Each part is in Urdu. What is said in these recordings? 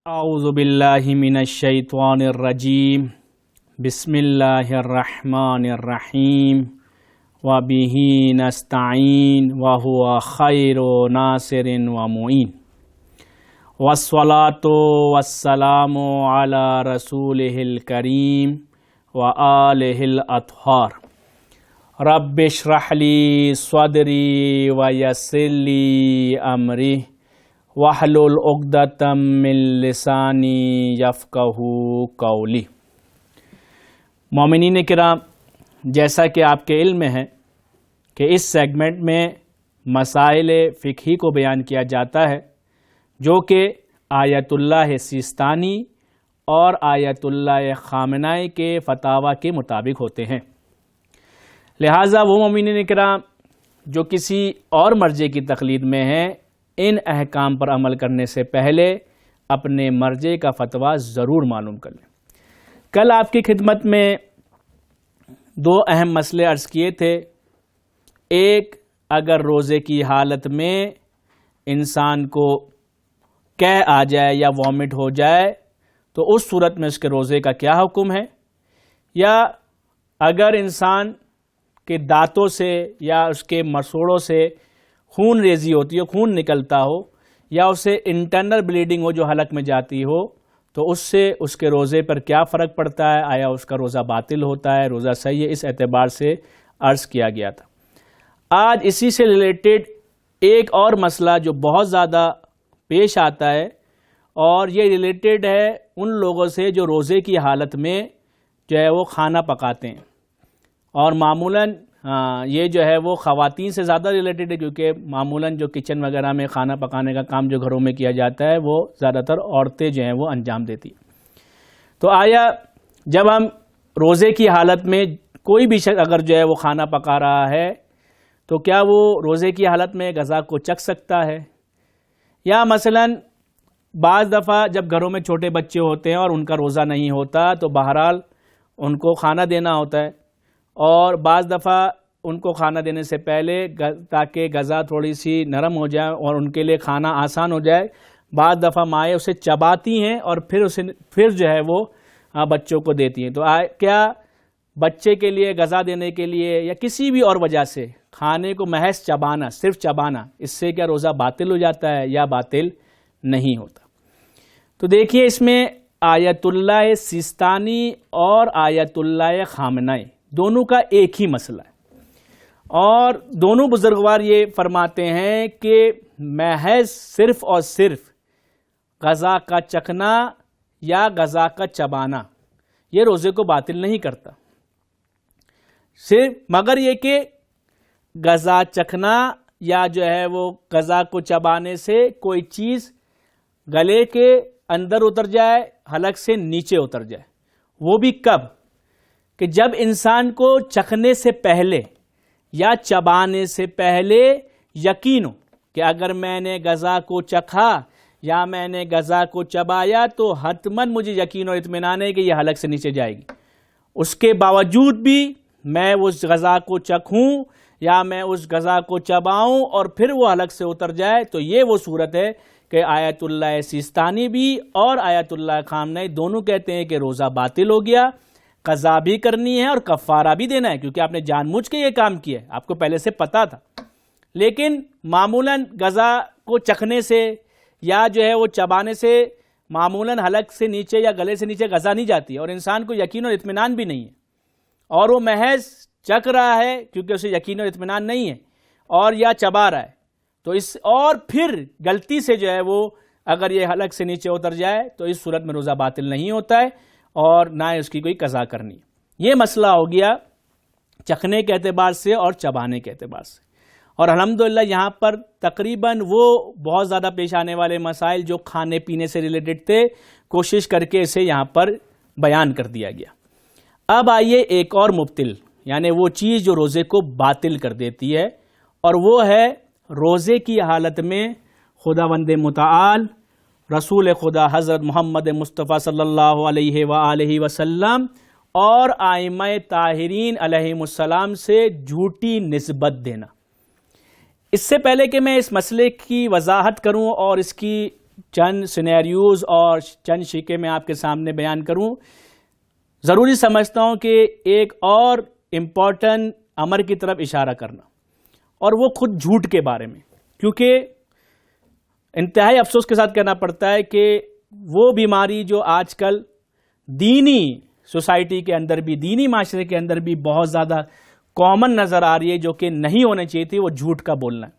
اعوذ باللہ من الشیطان الرجیم بسم اللہ الرحمن الرحیم وبہ نستعین وہو خیر ناصر ومعین والصلاة والسلام علی رسولہ الکریم وآلہ الاطہار رب اشرح لی صدری ویسر لی امری وَاحْلُلْ عُقْدَةً مِّن لِّسَانِي يَفْقَهُوا قَوْلِي۔ مومنین کرام، جیسا کہ آپ کے علم میں ہے کہ اس سیگمنٹ میں مسائل فقہی کو بیان کیا جاتا ہے جو کہ آیت اللہ سیستانی اور آیت اللہ خامنائی کے فتاوی کے مطابق ہوتے ہیں۔ لہٰذا وہ مومنین کرام جو کسی اور مرجع کی تقلید میں ہیں، ان احکام پر عمل کرنے سے پہلے اپنے مرجع کا فتویٰ ضرور معلوم کر لیں۔ کل آپ کی خدمت میں دو اہم مسئلے عرض کیے تھے۔ ایک، اگر روزے کی حالت میں انسان کو قے آ جائے یا وامٹ ہو جائے تو اس صورت میں اس کے روزے کا کیا حکم ہے، یا اگر انسان کے دانتوں سے یا اس کے مسوڑوں سے خون ریزی ہوتی ہو، خون نکلتا ہو، یا اسے انٹرنل بلیڈنگ ہو جو حلق میں جاتی ہو، تو اس سے اس کے روزے پر کیا فرق پڑتا ہے، آیا اس کا روزہ باطل ہوتا ہے، روزہ صحیح ہے، اس اعتبار سے عرض کیا گیا تھا۔ آج اسی سے ریلیٹڈ ایک اور مسئلہ جو بہت زیادہ پیش آتا ہے، اور یہ ریلیٹڈ ہے ان لوگوں سے جو روزے کی حالت میں جو ہے وہ کھانا پکاتے ہیں، اور معمولاً یہ جو ہے وہ خواتین سے زیادہ ریلیٹڈ ہے، کیونکہ معمولاً جو کچن وغیرہ میں کھانا پکانے کا کام جو گھروں میں کیا جاتا ہے وہ زیادہ تر عورتیں جو ہیں وہ انجام دیتی ہیں۔ تو آیا جب ہم روزے کی حالت میں کوئی بھی شخص اگر جو ہے وہ کھانا پکا رہا ہے تو کیا وہ روزے کی حالت میں غذا کو چکھ سکتا ہے؟ یا مثلاً بعض دفعہ جب گھروں میں چھوٹے بچے ہوتے ہیں اور ان کا روزہ نہیں ہوتا تو بہرحال ان کو کھانا دینا ہوتا ہے، اور بعض دفعہ ان کو کھانا دینے سے پہلے تاکہ غذا تھوڑی سی نرم ہو جائے اور ان کے لیے کھانا آسان ہو جائے، بعض دفعہ مائیں اسے چباتی ہیں اور پھر جو ہے وہ بچوں کو دیتی ہیں۔ تو کیا بچے کے لیے غذا دینے کے لیے یا کسی بھی اور وجہ سے کھانے کو محض چبانا، صرف چبانا، اس سے کیا روزہ باطل ہو جاتا ہے یا باطل نہیں ہوتا؟ تو دیکھیے، اس میں آیت اللہ سیستانی اور آیت اللہ خامنائی دونوں کا ایک ہی مسئلہ ہے، اور دونوں بزرگوار یہ فرماتے ہیں کہ محض صرف اور صرف غذا کا چکھنا یا غذا کا چبانا یہ روزے کو باطل نہیں کرتا، صرف مگر یہ کہ غذا چکھنا یا جو ہے وہ غذا کو چبانے سے کوئی چیز گلے کے اندر اتر جائے، حلق سے نیچے اتر جائے، وہ بھی کب؟ کہ جب انسان کو چکھنے سے پہلے یا چبانے سے پہلے یقین ہو کہ اگر میں نے غذا کو چکھا یا میں نے غذا کو چبایا تو حتماً مجھے یقین اور اطمینان ہے کہ یہ حلق سے نیچے جائے گی، اس کے باوجود بھی میں اس غذا کو چکھوں یا میں اس غذا کو چباؤں اور پھر وہ حلق سے اتر جائے، تو یہ وہ صورت ہے کہ آیت اللہ سیستانی بھی اور آیت اللہ خامنائی دونوں کہتے ہیں کہ روزہ باطل ہو گیا، قضا بھی کرنی ہے اور کفارہ بھی دینا ہے، کیونکہ آپ نے جان بوجھ کے یہ کام کیا ہے، آپ کو پہلے سے پتا تھا۔ لیکن معمولاً غذا کو چکھنے سے یا جو ہے وہ چبانے سے معمولاً حلق سے نیچے یا گلے سے نیچے غذا نہیں جاتی ہے، اور انسان کو یقین اور اطمینان بھی نہیں ہے، اور وہ محض چکھ رہا ہے کیونکہ اسے یقین اور اطمینان نہیں ہے، اور یا چبا رہا ہے، تو اور پھر غلطی سے جو ہے وہ اگر یہ حلق سے نیچے اتر جائے تو اس صورت میں روزہ باطل نہیں ہوتا ہے اور نہ اس کی کوئی قضا کرنی ہے۔ یہ مسئلہ ہو گیا چکھنے کے اعتبار سے اور چبانے کے اعتبار سے، اور الحمدللہ یہاں پر تقریباً وہ بہت زیادہ پیش آنے والے مسائل جو کھانے پینے سے ریلیٹڈ تھے کوشش کر کے اسے یہاں پر بیان کر دیا گیا۔ اب آئیے ایک اور مبتل، یعنی وہ چیز جو روزے کو باطل کر دیتی ہے، اور وہ ہے روزے کی حالت میں خداوند متعال رسول خدا حضرت محمد مصطفیٰ صلی اللہ علیہ وآلہ وسلم اور ائمہ طاہرین علیہم السلام سے جھوٹی نسبت دینا۔ اس سے پہلے کہ میں اس مسئلے کی وضاحت کروں اور اس کی چند سینیریوز اور چند شقیں میں آپ کے سامنے بیان کروں، ضروری سمجھتا ہوں کہ ایک اور امپورٹنٹ امر کی طرف اشارہ کرنا، اور وہ خود جھوٹ کے بارے میں، کیونکہ انتہائی افسوس کے ساتھ کہنا پڑتا ہے کہ وہ بیماری جو آج کل دینی سوسائٹی کے اندر بھی، دینی معاشرے کے اندر بھی بہت زیادہ کامن نظر آ رہی ہے، جو کہ نہیں ہونا چاہیے تھی، وہ جھوٹ کا بولنا ہے۔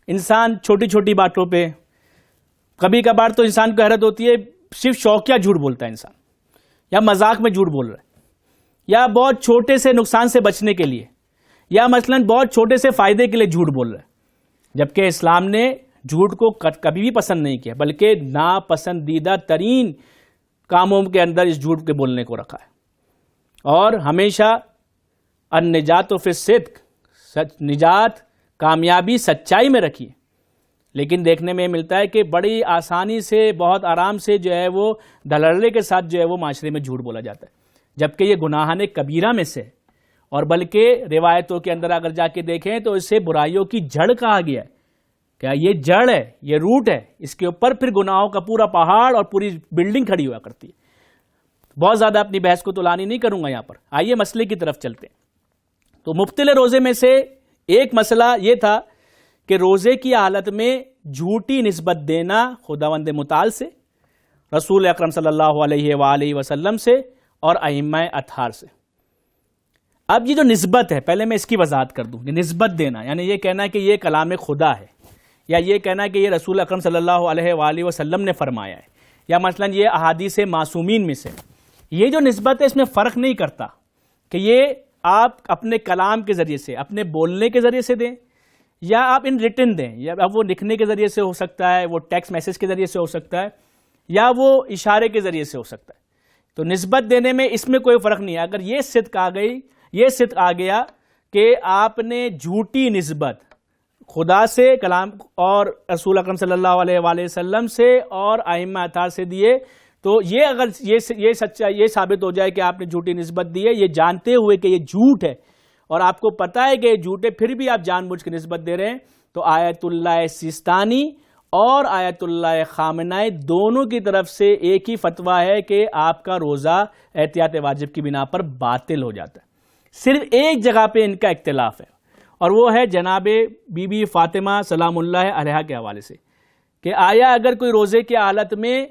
انسان چھوٹی چھوٹی باتوں پہ، کبھی کبھار تو انسان کو حیرت ہوتی ہے، صرف شوقیہ جھوٹ بولتا ہے انسان، یا مذاق میں جھوٹ بول رہا ہے، یا بہت چھوٹے سے نقصان سے بچنے کے لیے، یا مثلا بہت چھوٹے سے فائدے کے لیے جھوٹ بول رہا ہے، جبکہ اسلام نے جھوٹ کو کبھی بھی پسند نہیں کیا، بلکہ ناپسندیدہ ترین کاموں کے اندر اس جھوٹ کے بولنے کو رکھا ہے۔ اور ہمیشہ النجات فی الصدق، نجات، کامیابی سچائی میں رکھی ہے، لیکن دیکھنے میں ملتا ہے کہ بڑی آسانی سے، بہت آرام سے جو ہے وہ دھڑلے کے ساتھ جو ہے وہ معاشرے میں جھوٹ بولا جاتا ہے، جبکہ یہ گناہان کبیرہ میں سے، اور بلکہ روایتوں کے اندر اگر جا کے دیکھیں تو اسے برائیوں کی جڑ کہا گیا ہے۔ کیا یہ جڑ ہے، یہ روٹ ہے، اس کے اوپر پھر گناہوں کا پورا پہاڑ اور پوری بلڈنگ کھڑی ہوا کرتی ہے۔ بہت زیادہ اپنی بحث کو طولانی نہیں کروں گا یہاں پر، آئیے مسئلے کی طرف چلتے ہیں۔ تو مبتل روزے میں سے ایک مسئلہ یہ تھا کہ روزے کی حالت میں جھوٹی نسبت دینا خداوند متعال سے، رسول اکرم صلی اللہ علیہ وآلہ وسلم سے، اور ائمہ اطہار سے۔ اب یہ جو نسبت ہے، پہلے میں اس کی وضاحت کر دوں کہ نسبت دینا یعنی یہ کہنا کہ یہ کلام خدا ہے، یا یہ کہنا کہ یہ رسول اکرم صلی اللہ علیہ وآلہ وسلم نے فرمایا ہے، یا مثلا یہ احادیث معصومین میں سے۔ یہ جو نسبت ہے اس میں فرق نہیں کرتا کہ یہ آپ اپنے کلام کے ذریعے سے، اپنے بولنے کے ذریعے سے دیں، یا آپ ان ریٹن دیں، یا اب وہ لکھنے کے ذریعے سے ہو سکتا ہے، وہ ٹیکسٹ میسج کے ذریعے سے ہو سکتا ہے، یا وہ اشارے کے ذریعے سے ہو سکتا ہے۔ تو نسبت دینے میں اس میں کوئی فرق نہیں ہے۔ اگر یہ صدق آ گیا کہ آپ نے جھوٹی نسبت خدا سے، کلام اور رسول اکرم صلی اللہ علیہ وآلہ وسلم سے اور ائمہ اطہار سے دیے، تو یہ اگر یہ سچا یہ ثابت ہو جائے کہ آپ نے جھوٹی نسبت دی ہے، یہ جانتے ہوئے کہ یہ جھوٹ ہے اور آپ کو پتا ہے کہ یہ جھوٹ ہے، پھر بھی آپ جان بوجھ کے نسبت دے رہے ہیں، تو آیت اللہ سیستانی اور آیت اللہ خامنائی دونوں کی طرف سے ایک ہی فتویٰ ہے کہ آپ کا روزہ احتیاط واجب کی بنا پر باطل ہو جاتا ہے۔ صرف ایک جگہ پہ ان کا اختلاف ہے، اور وہ ہے جناب بی بی فاطمہ سلام اللہ علیہا کے حوالے سے، کہ آیا اگر کوئی روزے کی حالت میں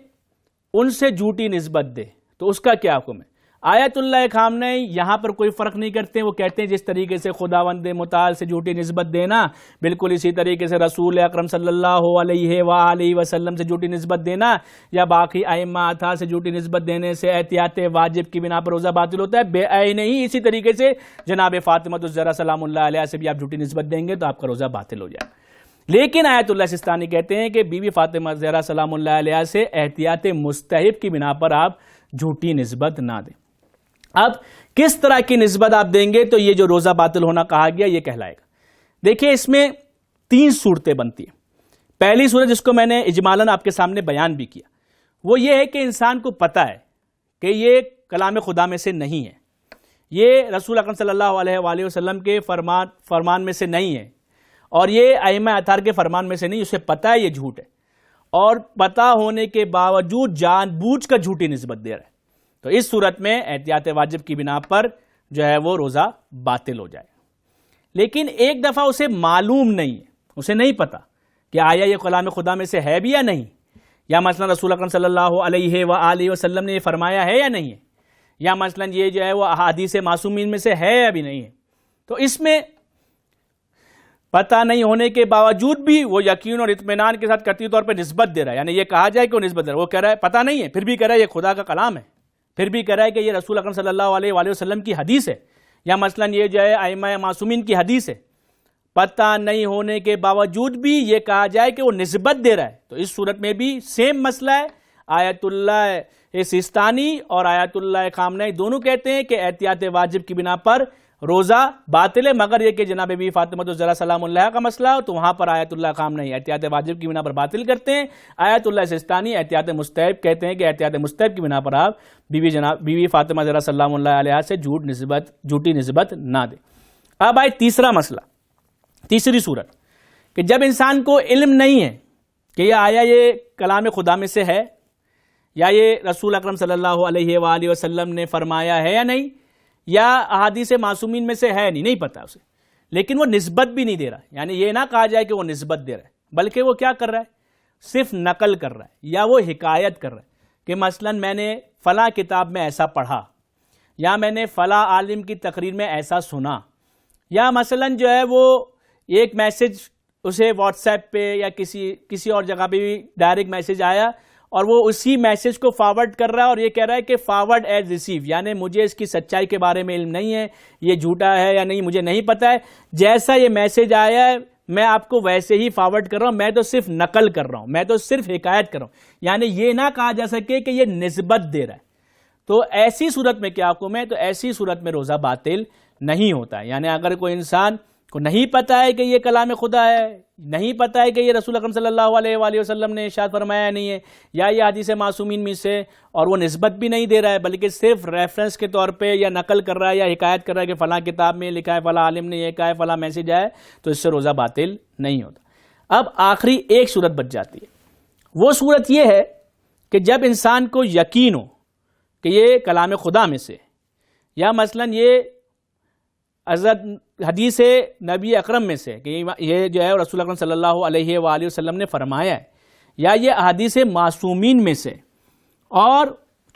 ان سے جھوٹی نسبت دے تو اس کا کیا حکم ہے؟ آیت اللہ خامنائی یہاں پر کوئی فرق نہیں کرتے، وہ کہتے ہیں جس طریقے سے خداوند متعال سے جھوٹی نسبت دینا، بالکل اسی طریقے سے رسول اکرم صلی اللہ علیہ وآلہ وسلم سے جھوٹی نسبت دینا یا باقی ائمہ اطہار سے جھوٹی نسبت دینے سے احتیاط واجب کی بنا پر روزہ باطل ہوتا ہے، بے عین ہی اسی طریقے سے جناب فاطمہ الزہرا سلام اللہ علیہا سے بھی آپ جھوٹی نسبت دیں گے تو آپ کا روزہ باطل ہو جائے گا۔ لیکن آیت اللہ سیستانی کہتے ہیں کہ بی بی فاطمہ الزہرا سلام اللہ علیہا سے احتیاط مستحب کی بنا پر آپ جھوٹی نسبت نہ دیں۔ اب کس طرح کی نسبت آپ دیں گے تو یہ جو روزہ باطل ہونا کہا گیا یہ کہلائے گا؟ دیکھیں اس میں 3 صورتیں بنتی ہیں۔ پہلی صورت جس کو میں نے اجمالاً آپ کے سامنے بیان بھی کیا، وہ یہ ہے کہ انسان کو پتہ ہے کہ یہ کلام خدا میں سے نہیں ہے، یہ رسول اکرم صلی اللہ علیہ وآلہ وسلم کے فرمان میں سے نہیں ہے، اور یہ ائمہ اطہار کے فرمان میں سے نہیں، اسے پتہ ہے یہ جھوٹ ہے، اور پتہ ہونے کے باوجود جان بوجھ کر جھوٹی نسبت دے رہا ہے، تو اس صورت میں احتیاط واجب کی بنا پر جو ہے وہ روزہ باطل ہو جائے۔ لیکن ایک دفعہ اسے معلوم نہیں ہے، اسے نہیں پتا کہ آیا یہ کلام خدا میں سے ہے بھی یا نہیں، یا مثلا رسول اکرم صلی اللہ علیہ وآلہ وسلم نے یہ فرمایا ہے یا نہیں ہے، یا مثلا یہ جو ہے وہ احادیث معصومین میں سے ہے یا بھی نہیں ہے، تو اس میں پتہ نہیں ہونے کے باوجود بھی وہ یقین اور اطمینان کے ساتھ قطعی طور پہ نسبت دے رہا ہے، یعنی یہ کہا جائے کہ وہ نسبت دے رہا ہے، وہ کہہ رہا ہے پتہ نہیں ہے، پھر بھی کہہ رہا ہے یہ خدا کا کلام ہے، پھر بھی کہہ رہا ہے کہ یہ رسول اکرم صلی اللہ علیہ وآلہ وسلم کی حدیث ہے، یا مثلا یہ جو ہے ائمہ معصومین کی حدیث ہے، پتہ نہیں ہونے کے باوجود بھی یہ کہا جائے کہ وہ نسبت دے رہا ہے، تو اس صورت میں بھی سیم مسئلہ ہے۔ آیت اللہ سیستانی اور آیت اللہ خامنائی دونوں کہتے ہیں کہ احتیاط واجب کی بنا پر روزہ باطل ہے مگر یہ کہ جناب بی فاطمہ الزہرا سلام اللہ کا مسئلہ ہو تو وہاں پر آیت اللہ کام نہیں، احتیاط واجب کی بنا پر باطل کرتے ہیں. آیت اللہ سستانی احتیاط مستحب کہتے ہیں کہ احتیاط مستحب کی بنا پر آپ بی فاطمہ الزہرا سلام اللہ علیہا سے جھوٹی نسبت نہ دیں. اب آئے تیسرا مسئلہ، تیسری صورت کہ جب انسان کو علم نہیں ہے کہ یہ آیا یہ کلام خدا میں سے ہے یا یہ رسول اکرم صلی اللہ علیہ وآلہ وسلم نے فرمایا ہے یا نہیں، یا احادیث معصومین میں سے ہے نہیں پتا اسے، لیکن وہ نسبت بھی نہیں دے رہا. یعنی یہ نہ کہا جائے کہ وہ نسبت دے رہا ہے، بلکہ وہ کیا کر رہا ہے، صرف نقل کر رہا ہے یا وہ حکایت کر رہا ہے کہ مثلا میں نے فلاں کتاب میں ایسا پڑھا یا میں نے فلاں عالم کی تقریر میں ایسا سنا، یا مثلا جو ہے وہ ایک میسج اسے واٹس ایپ پہ یا کسی اور جگہ پہ بھی ڈائریکٹ میسج آیا اور وہ اسی میسج کو فارورڈ کر رہا ہے اور یہ کہہ رہا ہے کہ فارورڈ ایز ریسیو، یعنی مجھے اس کی سچائی کے بارے میں علم نہیں ہے، یہ جھوٹا ہے یا نہیں مجھے نہیں پتا ہے، جیسا یہ میسج آیا ہے میں آپ کو ویسے ہی فارورڈ کر رہا ہوں، میں تو صرف نقل کر رہا ہوں، میں تو صرف حکایت کر رہا ہوں. یعنی یہ نہ کہا جا سکے کہ یہ نسبت دے رہا ہے. تو ایسی صورت میں کیا حکم ہے؟ تو ایسی صورت میں روزہ باطل نہیں ہوتا ہے. یعنی اگر کوئی انسان کو نہیں پتا ہے کہ یہ کلام خدا ہے، نہیں پتا ہے کہ یہ رسول اکرم صلی اللہ علیہ وآلہ وسلم نے ارشاد فرمایا نہیں ہے، یا یہ حدیث معصومین میں سے، اور وہ نسبت بھی نہیں دے رہا ہے بلکہ صرف ریفرنس کے طور پہ یا نقل کر رہا ہے یا حکایت کر رہا ہے کہ فلاں کتاب میں لکھا ہے، فلاں عالم نے یہ کہا ہے، فلاں میسج آیا ہے، تو اس سے روزہ باطل نہیں ہوتا. اب آخری ایک صورت بچ جاتی ہے. وہ صورت یہ ہے کہ جب انسان کو یقین ہو کہ یہ کلام خدا میں سے، یا مثلا یہ حدیث نبی اکرم میں سے کہ یہ جو ہے رسول اکرم صلی اللہ علیہ وآلہ وسلم نے فرمایا ہے، یا یہ حدیث معصومین میں سے، اور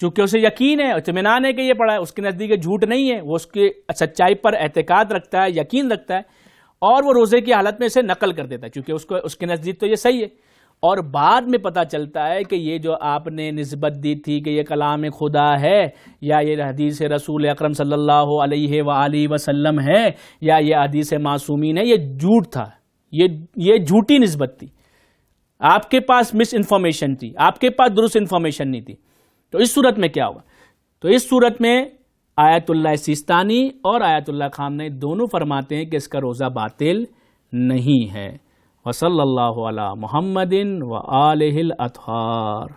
چونکہ اسے یقین ہے، اطمینان ہے کہ یہ پڑھا ہے، اس کے نزدیک جھوٹ نہیں ہے، وہ اس کی سچائی پر اعتقاد رکھتا ہے، یقین رکھتا ہے، اور وہ روزے کی حالت میں اسے نقل کر دیتا ہے چونکہ اس کے نزدیک تو یہ صحیح ہے. اور بعد میں پتہ چلتا ہے کہ یہ جو آپ نے نسبت دی تھی کہ یہ کلام خدا ہے یا یہ حدیث رسول اکرم صلی اللہ علیہ وآلہ وسلم ہے یا یہ حدیث معصومین ہے، یہ جھوٹ تھا، یہ جھوٹی نسبت تھی، آپ کے پاس مس انفارمیشن تھی، آپ کے پاس درست انفارمیشن نہیں تھی. تو اس صورت میں کیا ہوا؟ تو اس صورت میں آیت اللہ سیستانی اور آیت اللہ خامنئی دونوں فرماتے ہیں کہ اس کا روزہ باطل نہیں ہے. وصلی اللہ علی محمد و آلہ الاطہار.